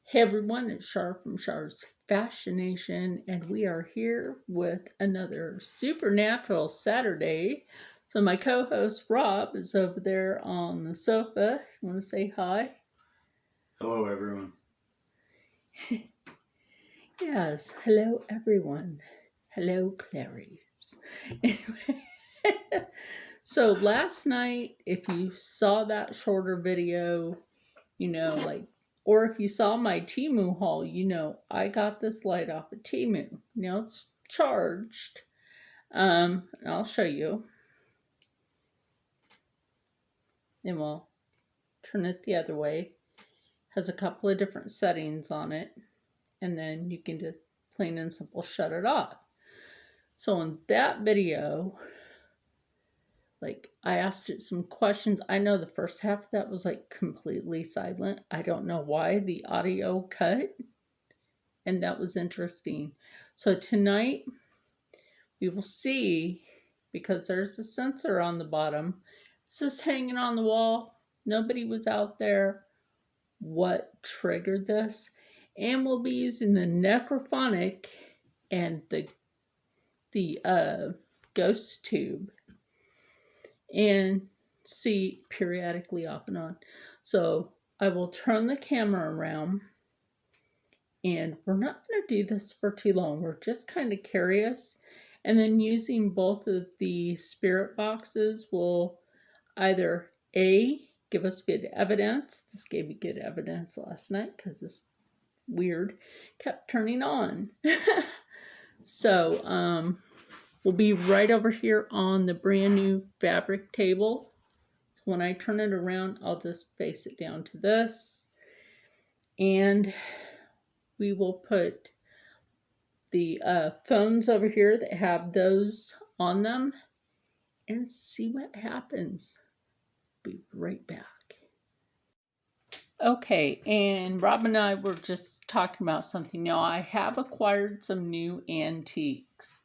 Hey everyone, it's Shar from Shar's Fascination, and we are here with another Supernatural Saturday. So my co-host Rob is over there on the sofa. You want to say hi? Hello, everyone. Yes, hello everyone. Hello Clarice. Anyway, so last night, if you saw that shorter video, or if you saw my Temu haul, I got this light off of Temu. Now it's charged. I'll show you. And we'll turn it the other way. Has a couple of different settings on it. And then you can just plain and simple shut it off. So in that video, I asked it some questions. I know the first half of that was completely silent. I don't know why the audio cut. And that was interesting. So tonight we will see, because there's a sensor on the bottom. It's just hanging on the wall. Nobody was out there. What triggered this? And we'll be using the necrophonic and the ghost tube and see periodically off and on. So I will turn the camera around, and we're not going to do this for too long. We're just kind of curious. And then using both of the spirit boxes will either A, give us good evidence. This gave me good evidence last night because this weird kept turning on. So we'll be right over here on the brand new fabric table. So when I turn it around, I'll just face it down to this. And we will put the phones over here that have those on them and see what happens. Be right back. Okay, and Rob and I were just talking about something. Now, I have acquired some new antiques.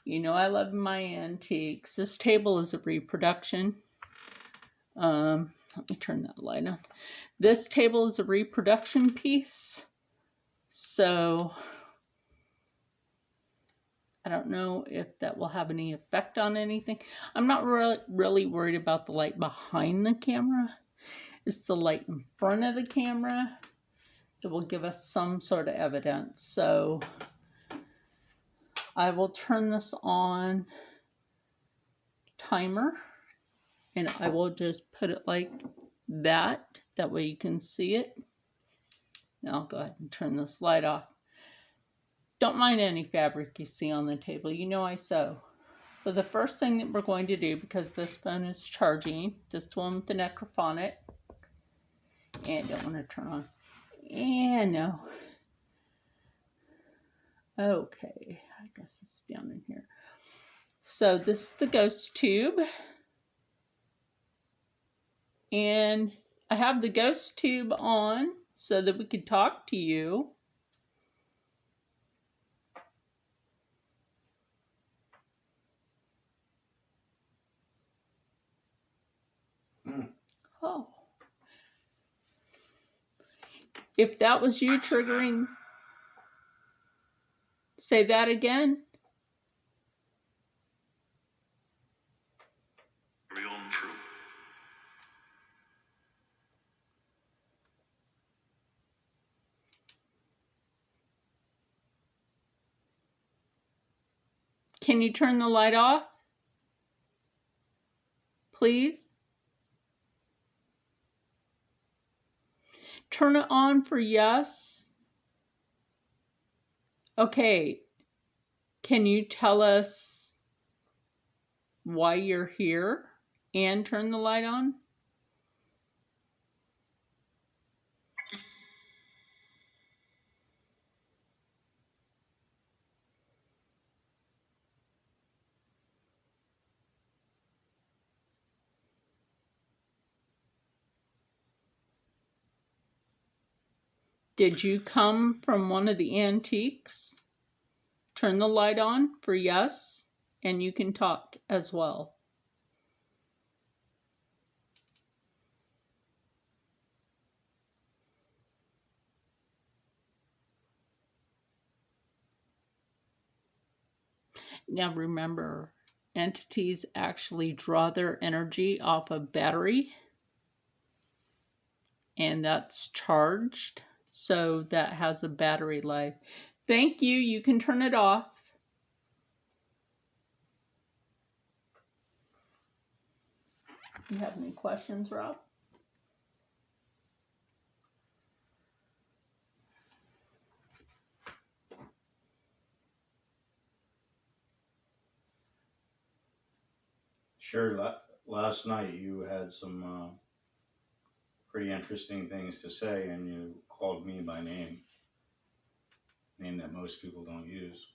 I love my antiques. This table is a reproduction. Let me turn that light on. This table is a reproduction piece. So I don't know if that will have any effect on anything. I'm not really worried about the light behind the camera. It's the light in front of the camera that will give us some sort of evidence. So I will turn this on timer, and I will just put it like that. That way you can see it. Now I'll go ahead and turn this light off. Don't mind any fabric you see on the table. I sew. So the first thing that we're going to do, because this phone is charging, this one with the necrophonic, and don't want to turn on. And no. Okay, I guess it's down in here. So this is the ghost tube. And I have the ghost tube on so that we could talk to you. Oh. If that was you triggering, say that again. Real and true. Can you turn the light off? Please? Turn it on for yes. Okay. Can you tell us why you're here and turn the light on? Did you come from one of the antiques? Turn the light on for yes, and you can talk as well. Now remember, entities actually draw their energy off a battery, and that's charged, so that has a battery life. Thank you. You can turn it off. You have any questions, Rob? Sure. Last night you had some pretty interesting things to say, and you called me by name that most people don't use.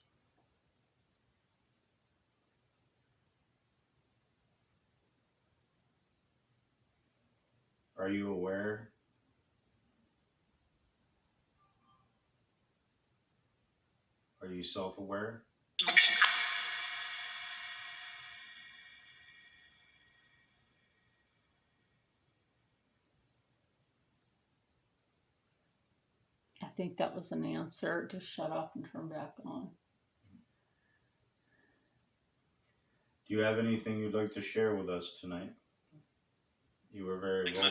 Are you aware? Are you self-aware? I think that was an answer. Just shut off and turn back on. Do you have anything you'd like to share with us tonight? You were very welcome.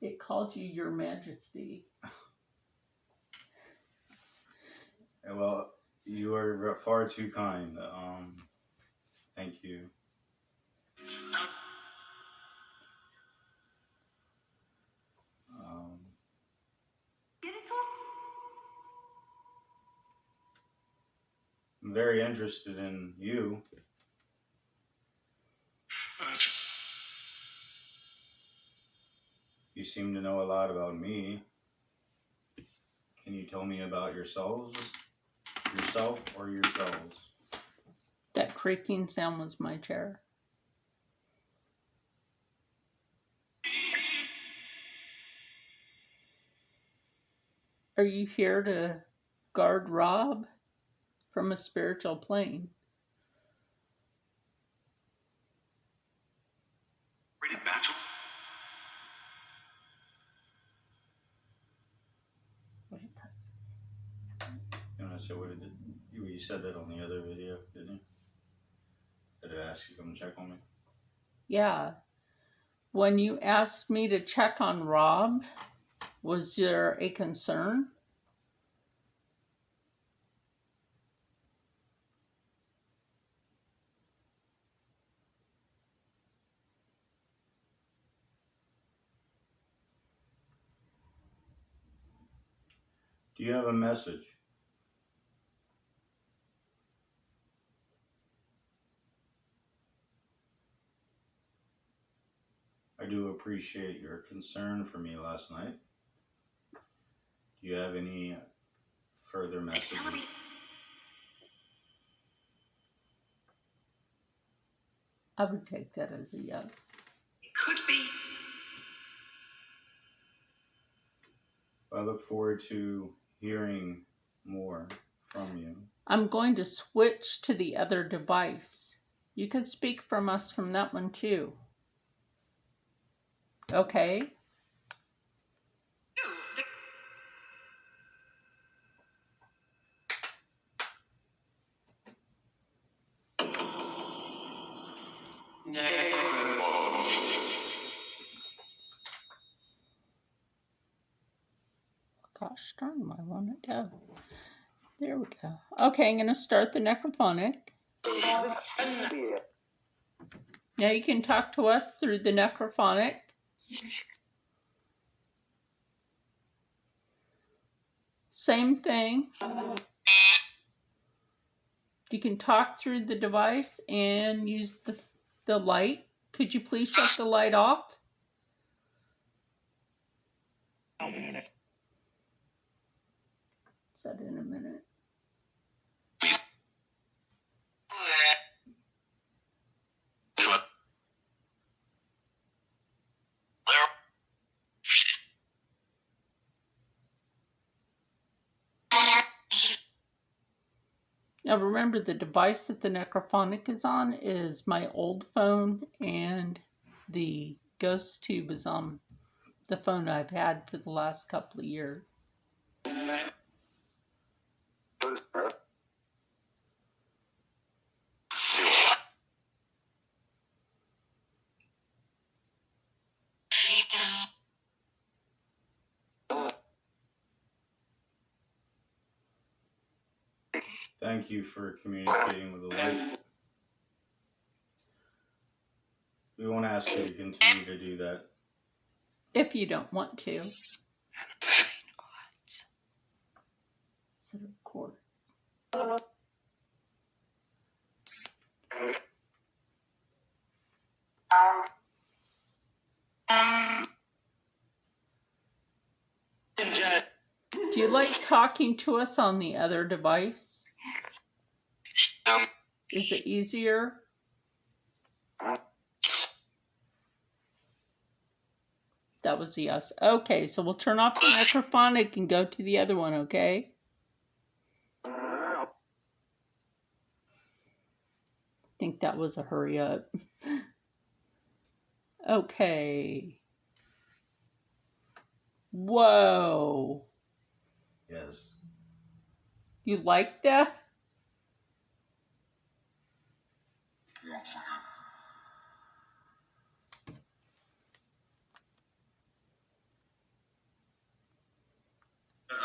It called you Your Majesty. Well, you are far too kind. Thank you. Um, I'm very interested in you. You seem to know a lot about me. Can you tell me about yourself or yourselves? That creaking sound was my chair. Are you here to guard Rob from a spiritual plane? You know, so you said that on the other video, didn't you? Did I ask you to come check on me? Yeah. When you asked me to check on Rob, was there a concern? Do you have a message? I do appreciate your concern for me last night. Do you have any further messages? I would take that as a yes. It could be. I look forward to hearing more from you. I'm going to switch to the other device. You can speak from us from that one too. Okay? Gosh darn, I want it to. There we go. Okay, I'm going to start the necrophonic. Now you can talk to us through the necrophonic. Same thing. You can talk through the device and use the light. Could you please shut the light off? Set in a minute. Now remember, the device that the necrophonic is on is my old phone, and the ghost tube is on the phone I've had for the last couple of years. Thank you for communicating with the light. We won't ask you to continue to do that. If you don't want to. Set a record. Do you like talking to us on the other device? Is it easier? That was a yes. Okay, so we'll turn off the microphone. It can go to the other one, okay? I think that was a hurry up. Okay. Whoa. Yes. You like that?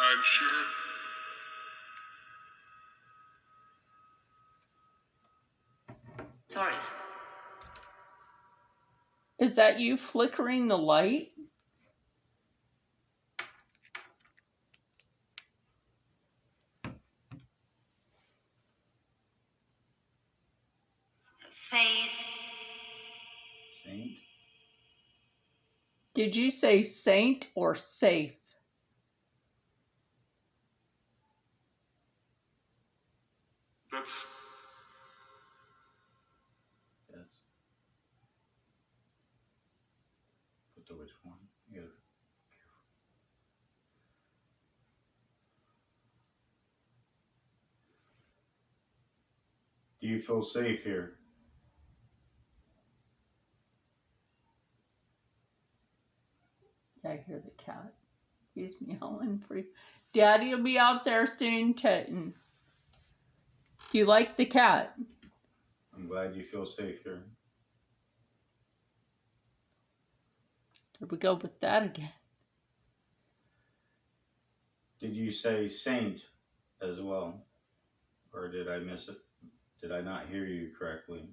I'm sure. Sorry. Is that you flickering the light? Face. Saint? Did you say saint or safe? That's. Yes. Put the which one? You gotta... Do you feel safe here? I hear the cat. He's meowing for you. Daddy will be out there soon, kitten. Do you like the cat? I'm glad you feel safe here. Here we go with that again. Did you say saint as well? Or did I miss it? Did I not hear you correctly?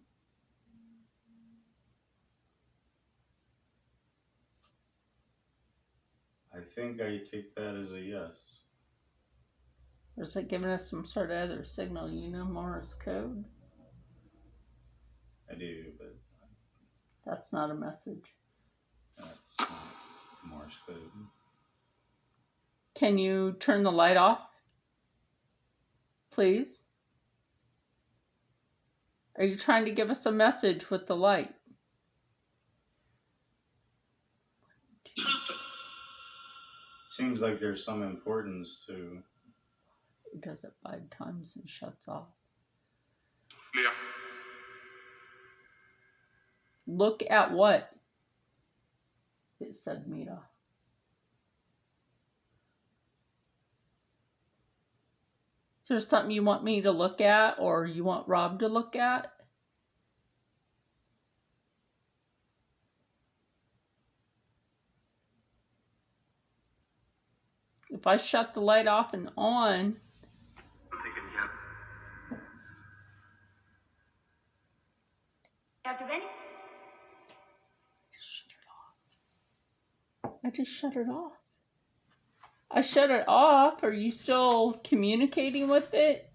I think I take that as a yes. Or is it giving us some sort of other signal? You know Morse code? I do, but That's not a message. that's not Morse code. Can you turn the light off, please? Are you trying to give us a message with the light? Seems like there's some importance to... It does it 5 times and shuts off. Yeah. Look at what? It said Mita. Is there something you want me to look at or you want Rob to look at? If I shut the light off and on, Dr. Benny? I just shut it off. I shut it off. Are you still communicating with it?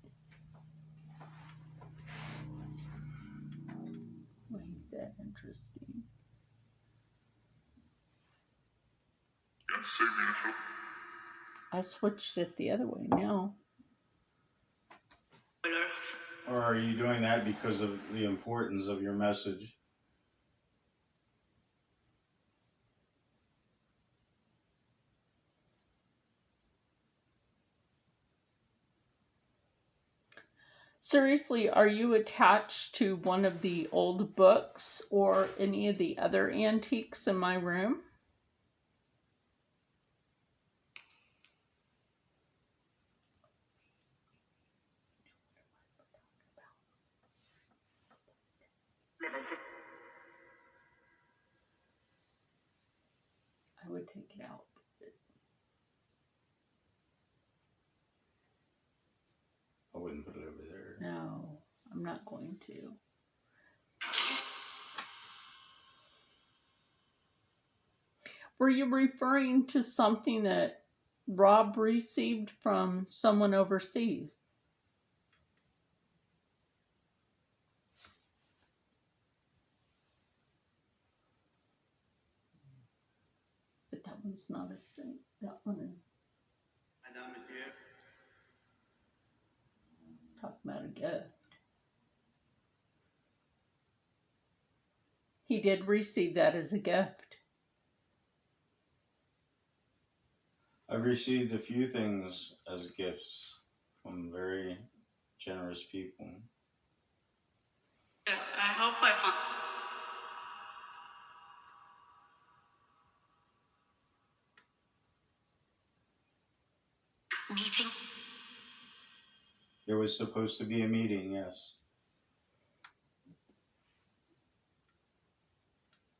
Wait, that's interesting. That's so beautiful. I switched it the other way now. Or are you doing that because of the importance of your message? Seriously, are you attached to one of the old books or any of the other antiques in my room? would take it out. I wouldn't put it over there. No, I'm not going to. Were you referring to something that Rob received from someone overseas? But that one's not a sink. That one is. Talk about a gift. He did receive that as a gift. I've received a few things as gifts from very generous people. I hope I find. Meeting. There was supposed to be a meeting, yes.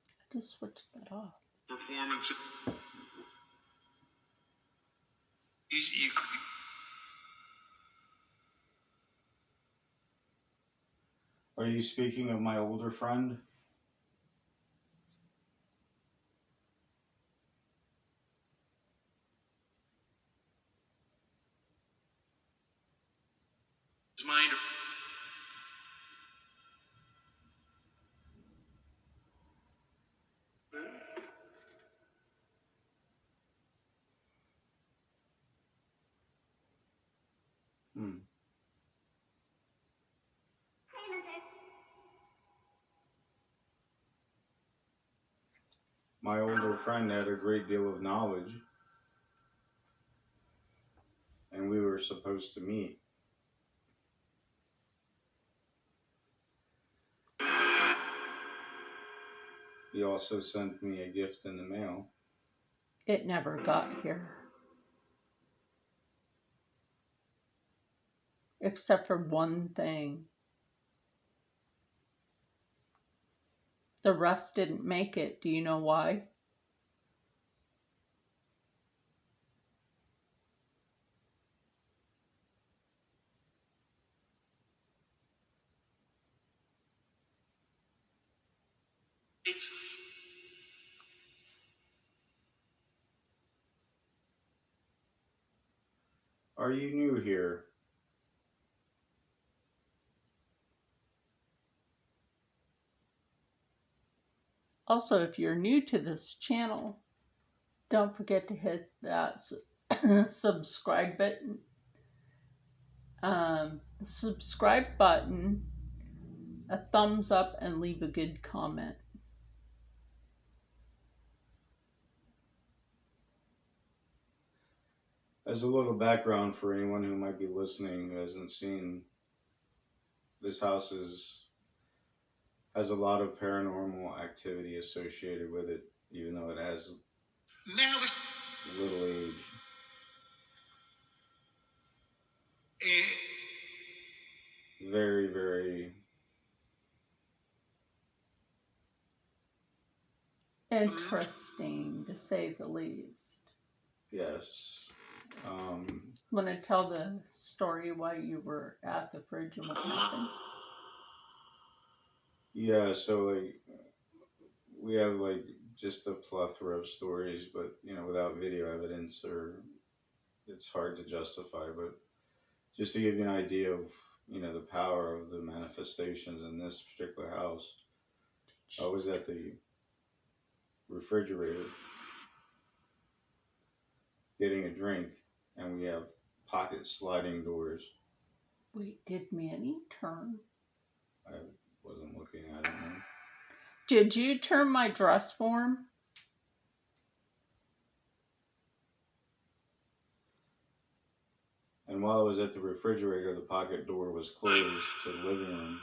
I just switched that off. Performance. Are you speaking of my older friend? Mind. My older friend had a great deal of knowledge, and we were supposed to meet. He also sent me a gift in the mail. It never got here. Except for one thing. The rest didn't make it. Do you know why? It's. Are you new here? Also, if you're new to this channel, don't forget to hit that subscribe button. Subscribe button, a thumbs up, and leave a good comment. As a little background for anyone who might be listening who hasn't seen, this house has a lot of paranormal activity associated with it, even though it has Now this. little age. Very, very Interesting, to say the least. yes. Want to tell the story why you were at the fridge and what happened? Yeah, so like we have like just a plethora of stories, but without video evidence, or it's hard to justify. But just to give you an idea of the power of the manifestations in this particular house, I was at the refrigerator getting a drink, and we have pocket sliding doors. Wait, did Manny turn? I wasn't looking, I don't know. Did you turn my dress form? And while I was at the refrigerator, the pocket door was closed to the living room.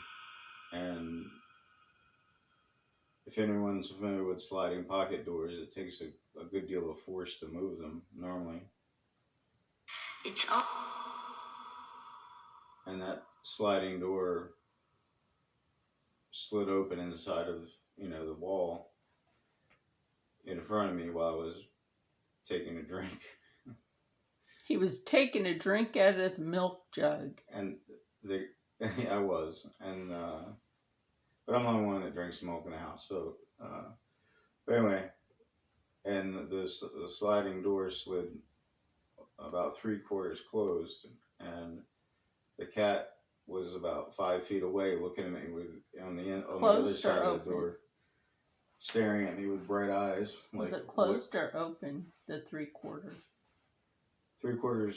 And if anyone's familiar with sliding pocket doors, it takes a good deal of force to move them normally. It's up. And that sliding door slid open inside of the wall in front of me while I was taking a drink. He was taking a drink out of the milk jug. And I was. And, but I'm the only one that drinks milk in the house. So, but anyway, and the sliding door slid about 3/4 closed, and the cat was about 5 feet away, looking at me with on the other Closed side or of the open? door, staring at me with bright eyes. Was Like, it closed or open? The 3/4. 3/4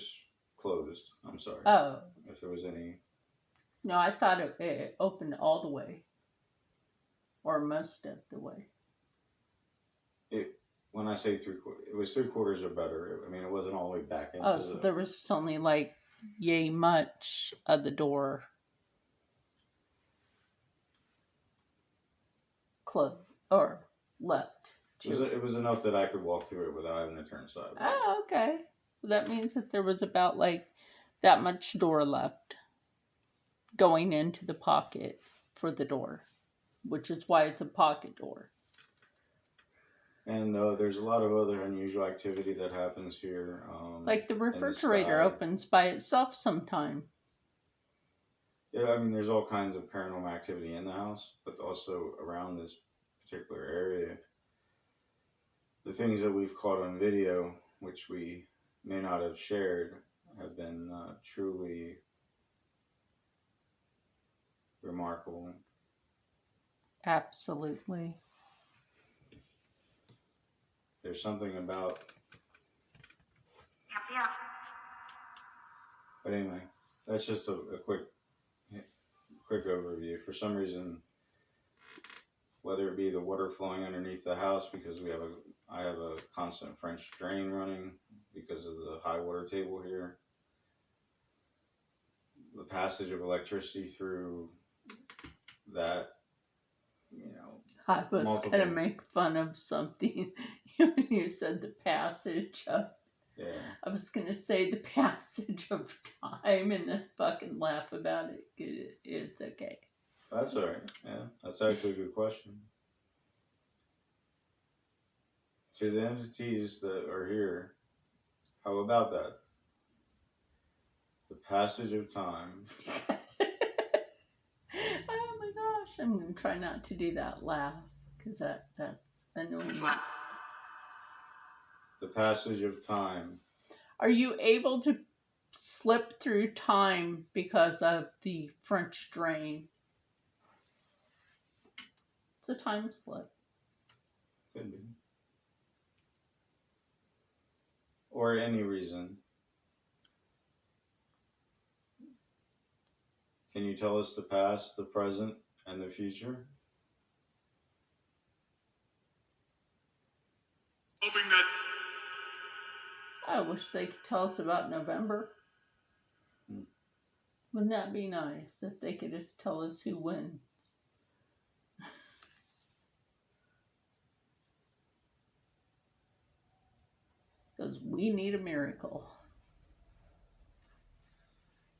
closed. I'm sorry. Oh If there was any. no, I thought it opened all the way, or most of the way. When I say 3/4, it was 3/4 or better. I mean, it wasn't all the way back into Oh, so there was just only like yay much of the door closed or left. It was enough that I could walk through it without having to turn sideways. Oh, okay. That means that there was about like that much door left going into the pocket for the door, which is why it's a pocket door. And there's a lot of other unusual activity that happens here. Like the in the refrigerator sky. opens by itself sometimes. Yeah, I mean, there's all kinds of paranormal activity in the house, but also around this particular area. The things that we've caught on video, which we may not have shared, have been truly remarkable. Absolutely. There's something about. But anyway, that's just a quick overview. For some reason, whether it be the water flowing underneath the house because I have a constant French drain running because of the high water table here, the passage of electricity through that, I was multiple. going to make fun of something when you said the passage of. Yeah. I was going to say the passage of time and then fucking laugh about it. It's okay. That's all right. Yeah, that's actually a good question. To the entities that are here, how about that? The passage of time. Oh my gosh, I'm going to try not to do that laugh because that's annoying. The passage of time. Are you able to slip through time because of the French drain? It's a time slip. Could be. Or any reason. Can you tell us the past, the present, and the future? Hoping that I wish they could tell us about November. Wouldn't that be nice if they could just tell us who wins? Because we need a miracle.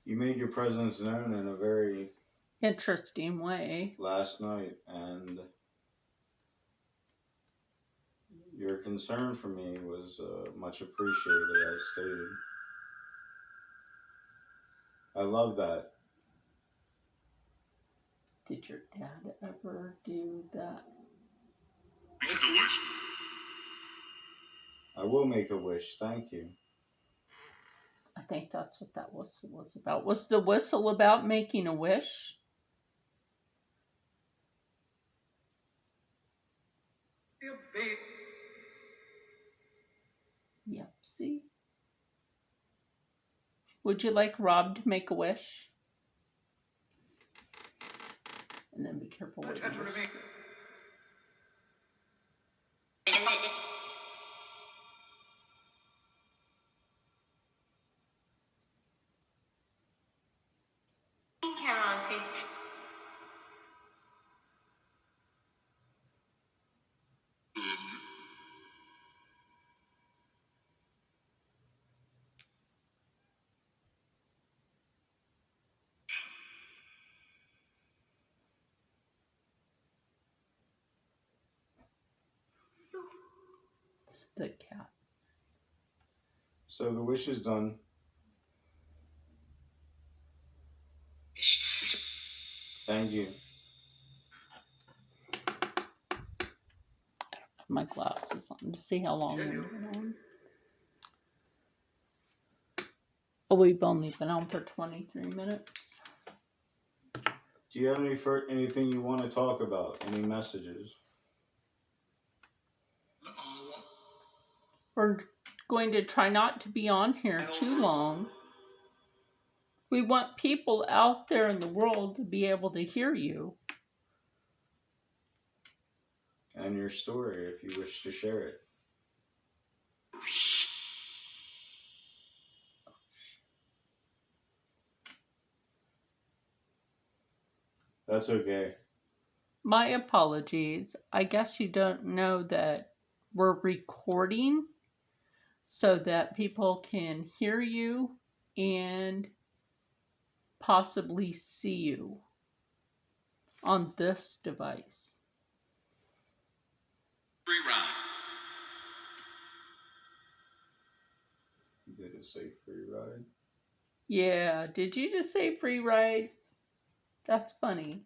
You made your presence known in a very interesting way last night, and your concern for me was much appreciated, as stated. I love that. Did your dad ever do that? make a wish. I will make a wish, thank you. I think that's what that whistle was about. Was the whistle about making a wish? Yep, see? Would you like Rob to make a wish? And then be careful what you wish. It's the cat. So the wish is done. Thank you. My glasses on to see how long we've been on. Oh, we've only been on for 23 minutes. Do you have anything you want to talk about? Any messages? We're going to try not to be on here too long. We want people out there in the world to be able to hear you. And your story, if you wish to share it. That's okay. My apologies. I guess you don't know that we're recording so that people can hear you and possibly see you on this device. Free ride. Did it say free ride? Yeah, did you just say free ride? That's funny.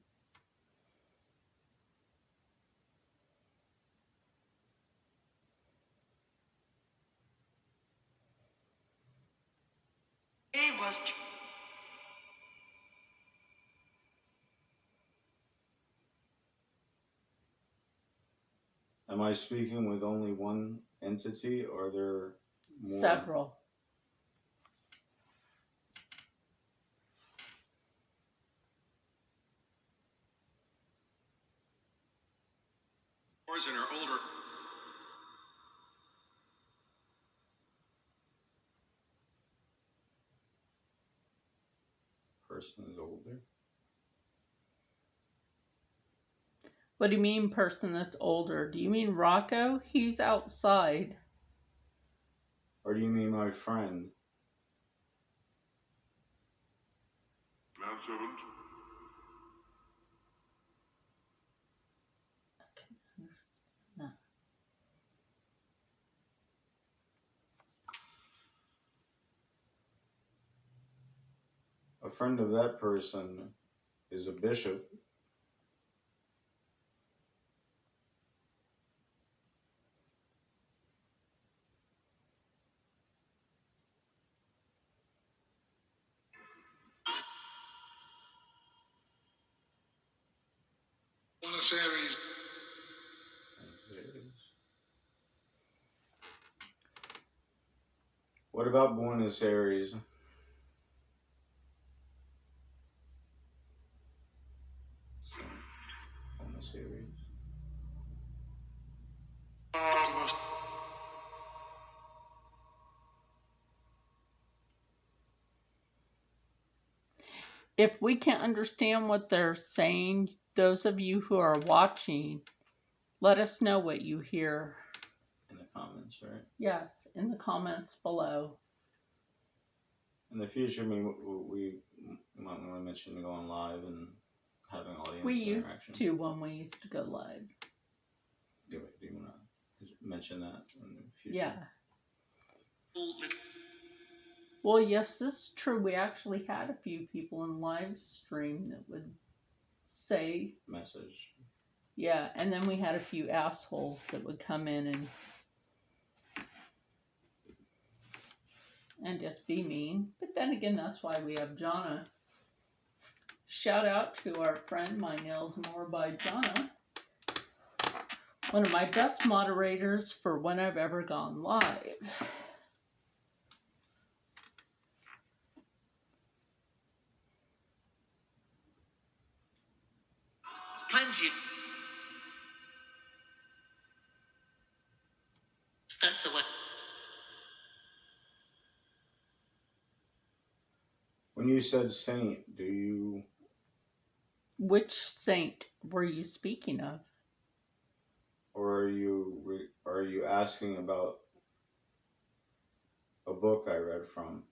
Am I speaking with only one entity, or are there more? Several. And are older. Person is older. What do you mean, person that's older? Do you mean Rocco? He's outside. Or do you mean my friend? Manservant. No. A friend of that person is a bishop. Buenos Aires. What about Buenos Aires? Buenos Aires. If we can't understand what they're saying, those of you who are watching, let us know what you hear. In the comments, right? Yes, in the comments below. In the future, we might want to mention going live and having audience We interaction. used to when we used to go live. Do you want to mention that in the future? Yeah. Well, yes, this is true. We actually had a few people in live stream that would say Message. Yeah, and then we had a few assholes that would come in and just be mean. But then again, that's why we have Jonna. Shout out to our friend My Nails More by Jonna. One of my best moderators for when I've ever gone live. Plenty. That's the one. When you said saint, do you... Which saint were you speaking of? Or are you asking about a book I read from?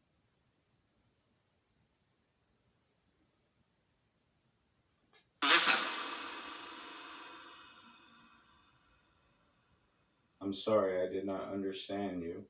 Listen. I'm sorry, I did not understand you.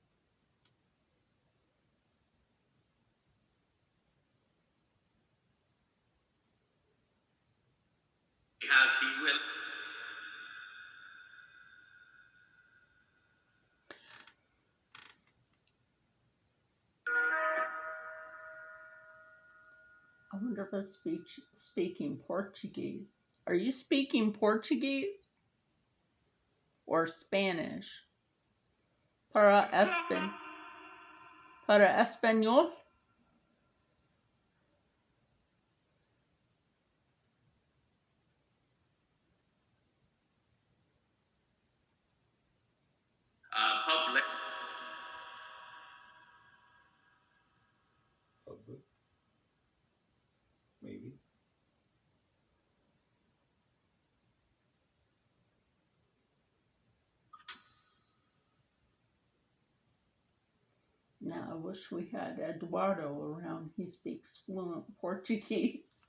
wonder if it's speaking Portuguese. Are you speaking Portuguese or Spanish? Para español? Public. Public, maybe. Now, I wish we had Eduardo around. He speaks fluent Portuguese.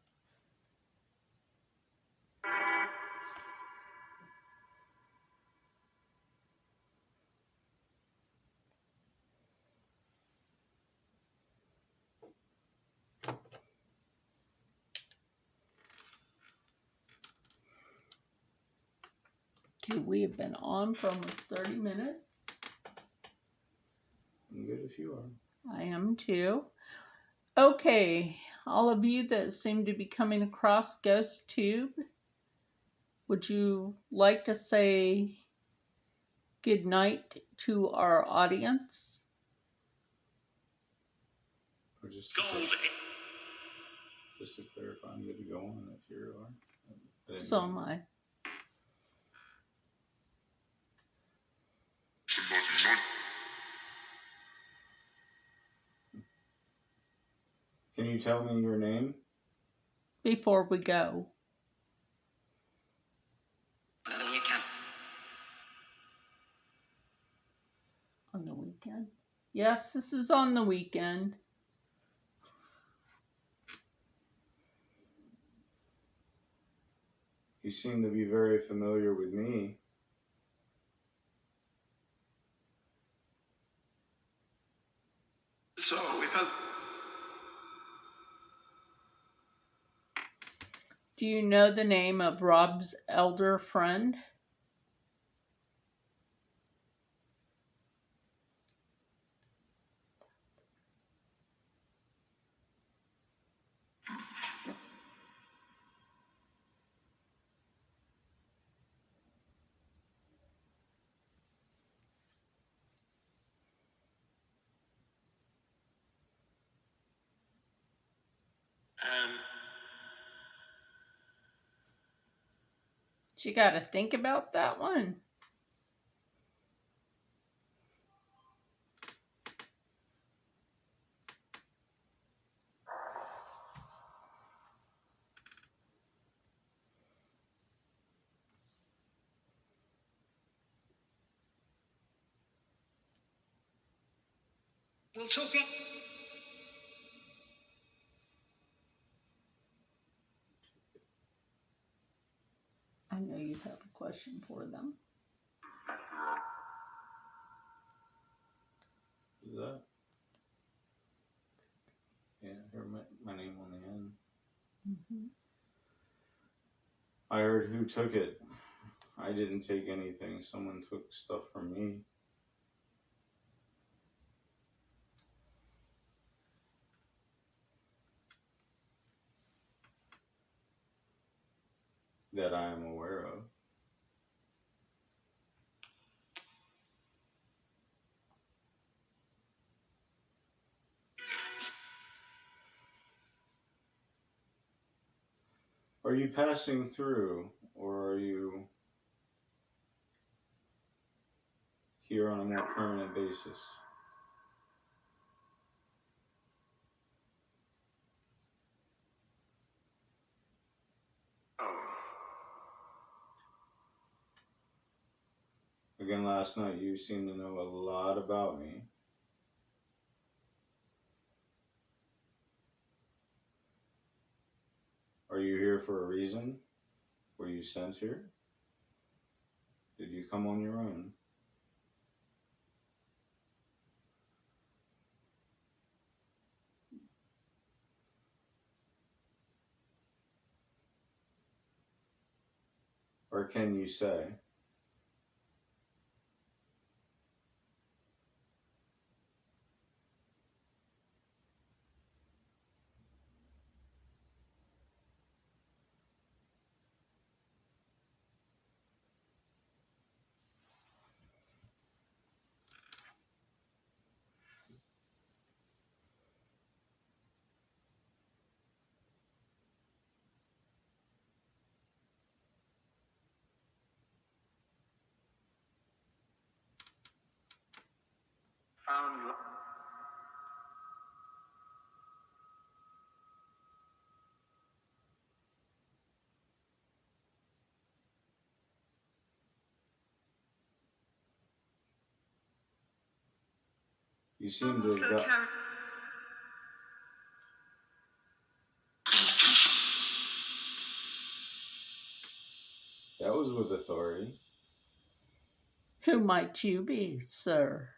Okay, we have been on for almost 30 minutes. I'm good if you are. I am too. Okay, all of you that seem to be coming across GhostTube, would you like to say good night to our audience? Or just to clarify, I'm good to go on if you are. So am I. Can you tell me your name? Before we go. You can. On the weekend? Yes, this is on the weekend. You seem to be very familiar with me. So we've had. Do you know the name of Rob's elder friend? You got to think about that one. We'll talk. I know you have a question for them. Is that? Yeah, I heard my name on the end. Mm-hmm. I heard who took it. I didn't take anything. Someone took stuff from me. That I am aware of. Are you passing through, or are you here on a more permanent basis? Again, last night you seemed to know a lot about me. Are you here for a reason? Were you sent here? Did you come on your own? Or can you say? You seem to have got. That was with authority. Who might you be, sir?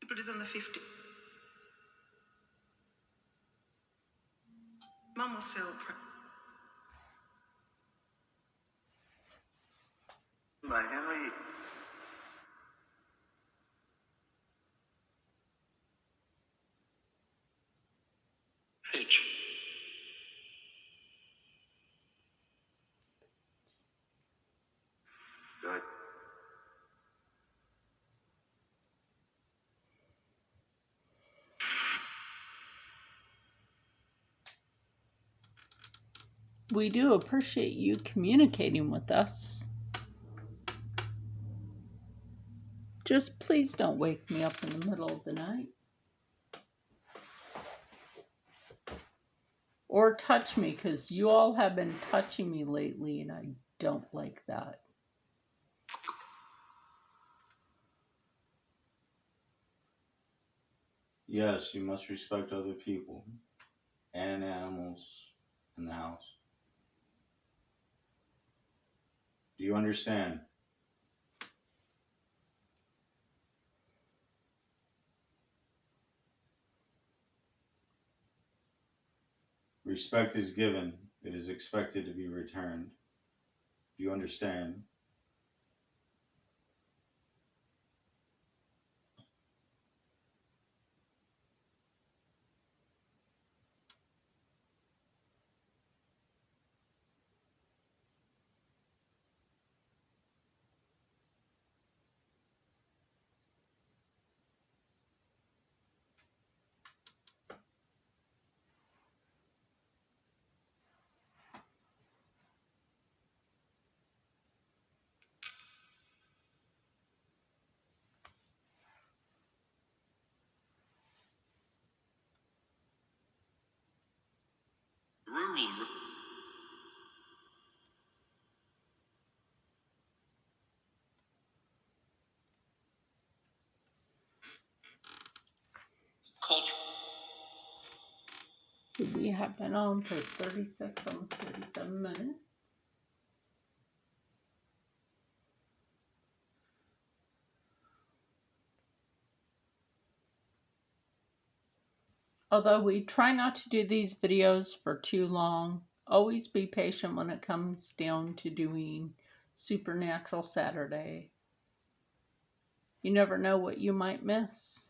Put it on the 50. Mum was still By Henry Fitch. Good. We do appreciate you communicating with us. Just please don't wake me up in the middle of the night. Or touch me, because you all have been touching me lately, and I don't like that. Yes, you must respect other people and animals in the house. Do you understand? Respect is given, it is expected to be returned. Do you understand? rural. Culture. We have been on for 36, almost 37 minutes. Although we try not to do these videos for too long, always be patient when it comes down to doing Supernatural Saturday. You never know what you might miss.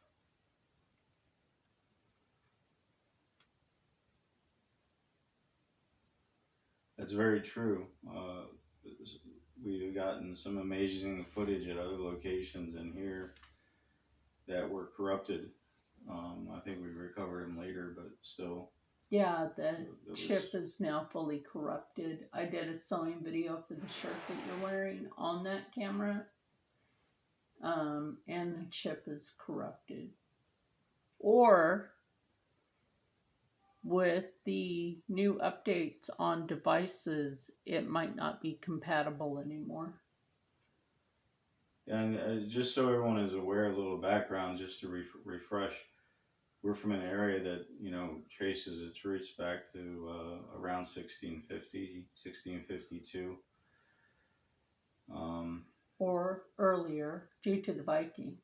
That's very true. We've gotten some amazing footage at other locations in here that were corrupted. I think we recovered them later, but still. Yeah, the chip is now fully corrupted. I did a sewing video for the shirt that you're wearing on that camera. And the chip is corrupted. Or with the new updates on devices, it might not be compatible anymore. And just so everyone is aware, a little background, just to refresh, we're from an area that, traces its roots back to around 1650, 1652. Or earlier, due to the Viking.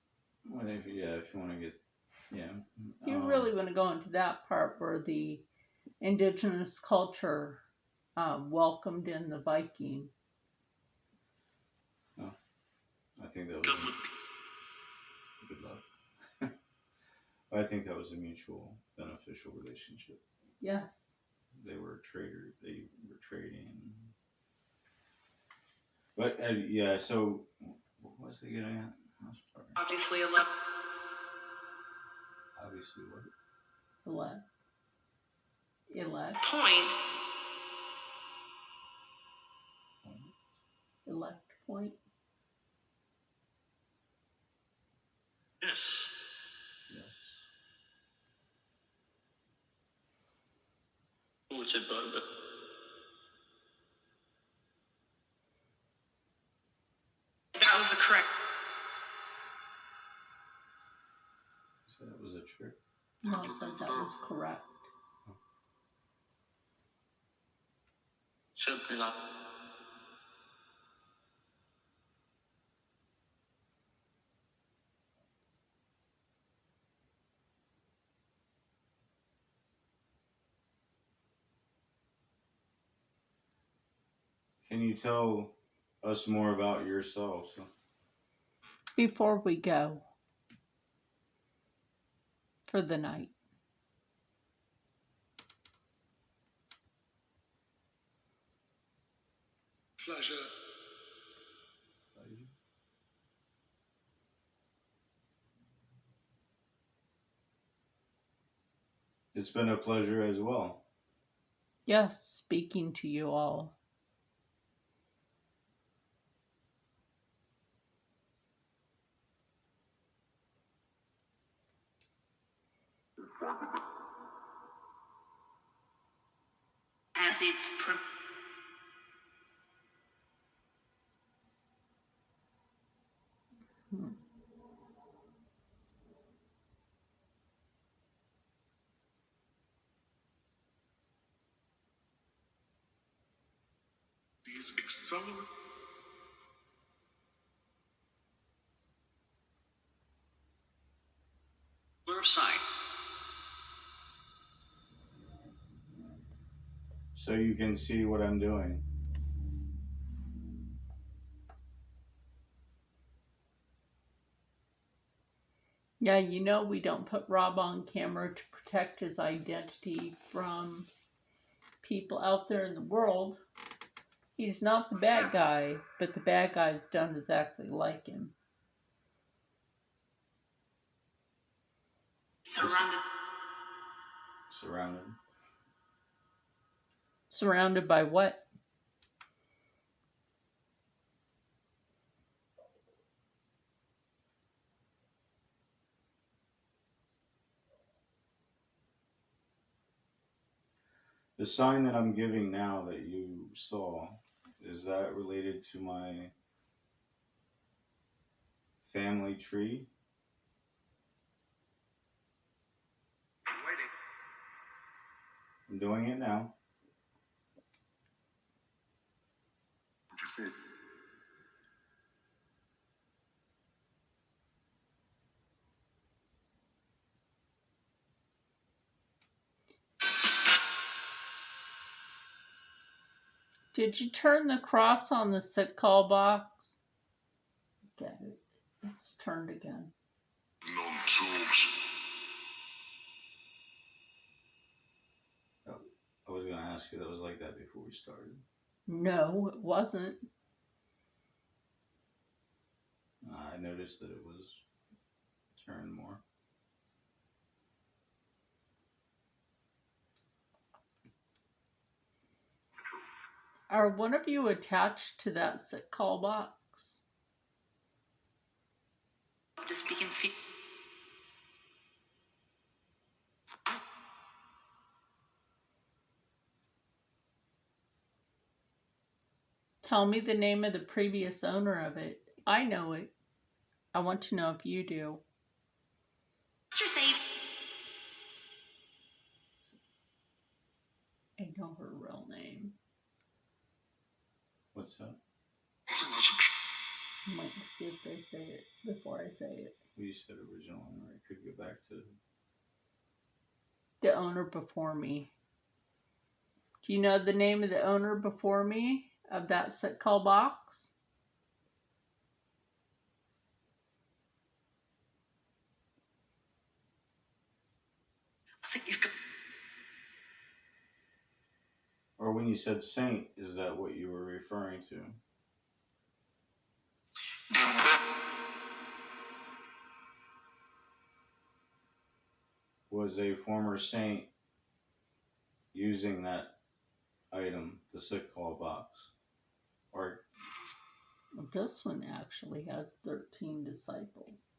If you want to get, yeah. If you really want to go into that part where the indigenous culture welcomed in the Viking. Oh, I think that was good luck. I think that was a mutual beneficial relationship. Yes. They were traders. They were trading. But yeah, so what was I getting at? Obviously, Obviously, what? Elect. Point. Elect point. Yes. Yes. Which is better. That was the correct. say that was a trick. No, I said that was correct. Simply not. Can you tell us more about yourself? Before we go for the night. Pleasure. It's been a pleasure as well. Yes, speaking to you all. As it's Hmm. these accelerate. Of sight. So you can see what I'm doing. Yeah, you know we don't put Rob on camera to protect his identity from people out there in the world. He's not the bad guy, but the bad guys don't exactly like him. Surrounded. Surrounded. Surrounded by what? The sign that I'm giving now that you saw, is that related to my family tree? I'm doing it now. Did you turn the cross on the sick call box? Get it. It's turned again. Oh, I was going to ask you, that was like that before we started. No, it wasn't. I noticed that it was turned more. Are one of you attached to that sick call box? The speaking feet. Tell me the name of the previous owner of it. I know it. I want to know if you do. Mr. Save. I know her real name. What's that? I might see if they say it before I say it. Well, you said original owner. I could go back to... The owner before me. Do you know the name of the owner before me of that sick call box? I think you've got. Or when you said saint, is that what you were referring to? Was a former saint using that item, the sick call box? Or... This one actually has 13 disciples.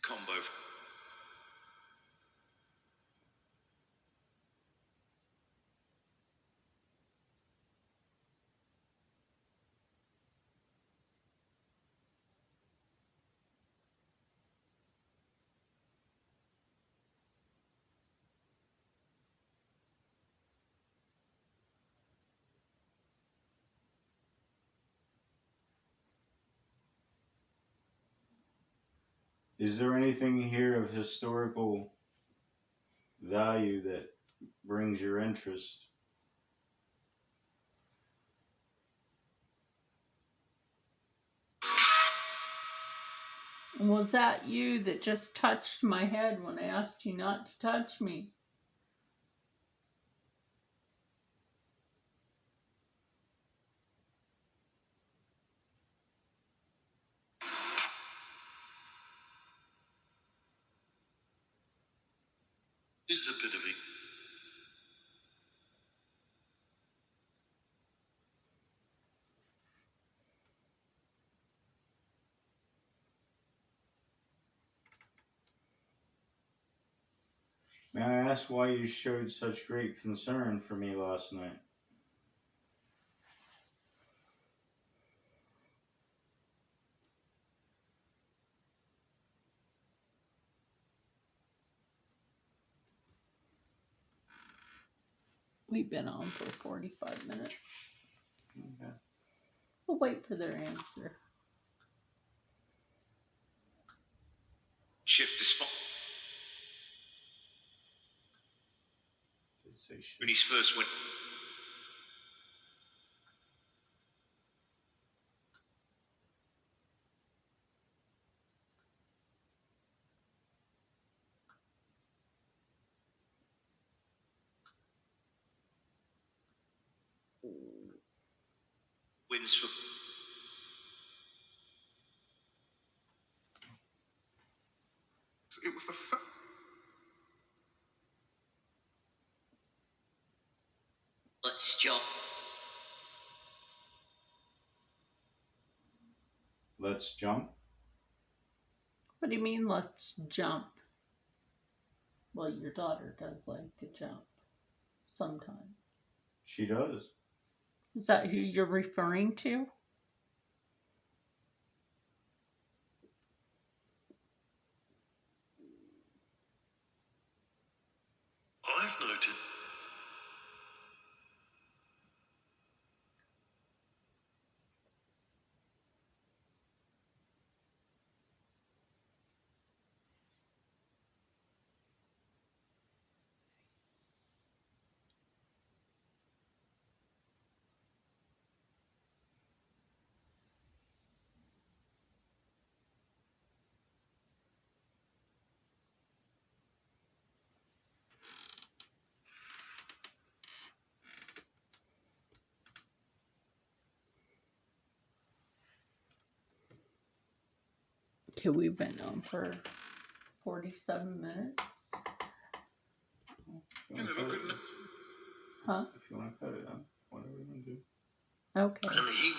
Combo. Is there anything here of historical value that brings your interest? Was that you that just touched my head when I asked you not to touch me? Is a bit of it. May I ask why you showed such great concern for me last night? We've been on for 45 minutes. Okay. We'll wait for their answer. Shift the spot. Did say shit. When he's first went. Wins for. It was the first. Let's jump. Let's jump. What do you mean, let's jump? Well, your daughter does like to jump sometimes. She does. Is that who you're referring to? I've noted. Okay, we've been on for 47 minutes. If you want to cut it, Huh? if you want to cut it, whatever you want to do. Okay. And he.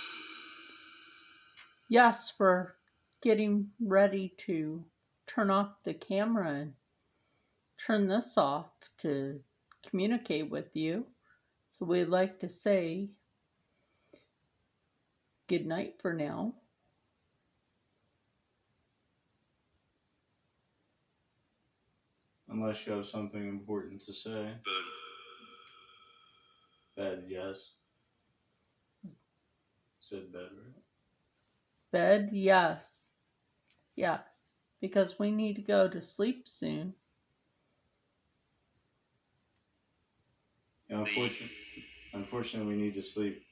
Yes, we're getting ready to turn off the camera and turn this off to communicate with you. So we'd like to say good night for now. Unless you have something important to say. Bed, yes. Said bed, right? Bed, yes. Yes. Because we need to go to sleep soon. Yeah, unfortunately, we need to sleep.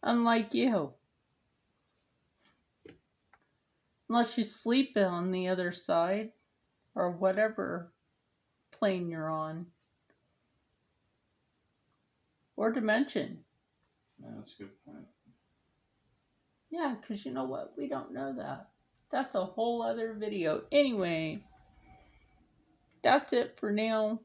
Unlike you. Unless you sleep on the other side or whatever plane you're on. Or dimension. Yeah, that's a good point. Yeah, because you know what? We don't know that. That's a whole other video. Anyway, that's it for now.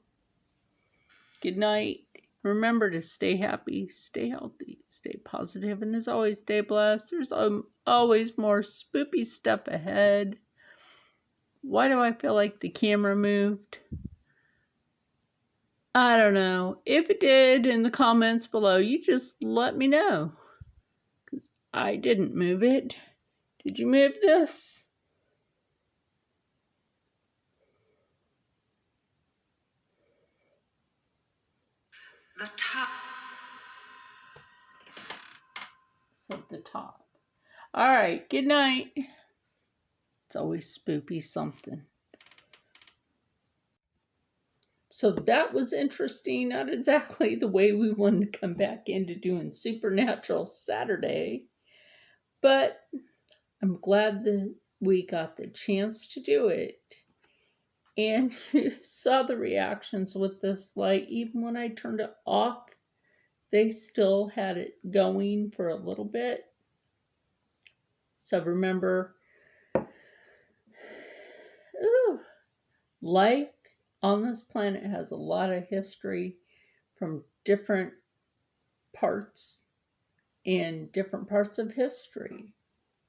Good night. Remember to stay happy, stay healthy, stay positive, and as always, stay blessed. There's always more spoopy stuff ahead. Why do I feel like the camera moved? I don't know. If it did, in the comments below, you just let me know. 'Cause I didn't move it. Did you move this? The top. It's at the top. All right. Good night. It's always spoopy something. So that was interesting. Not exactly the way we wanted to come back into doing Supernatural Saturday, but I'm glad that we got the chance to do it. And you saw the reactions with this light. Even when I turned it off, they still had it going for a little bit. So remember, life on this planet has a lot of history from different parts and different parts of history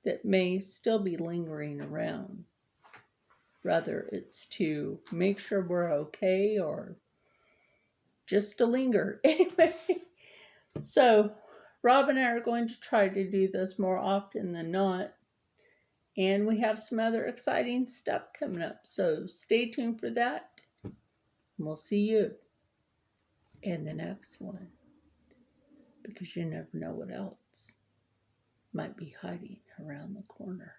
that may still be lingering around. Whether it's to make sure we're okay or just to linger. Anyway, so Rob and I are going to try to do this more often than not. And we have some other exciting stuff coming up. So stay tuned for that. And we'll see you in the next one. Because you never know what else might be hiding around the corner.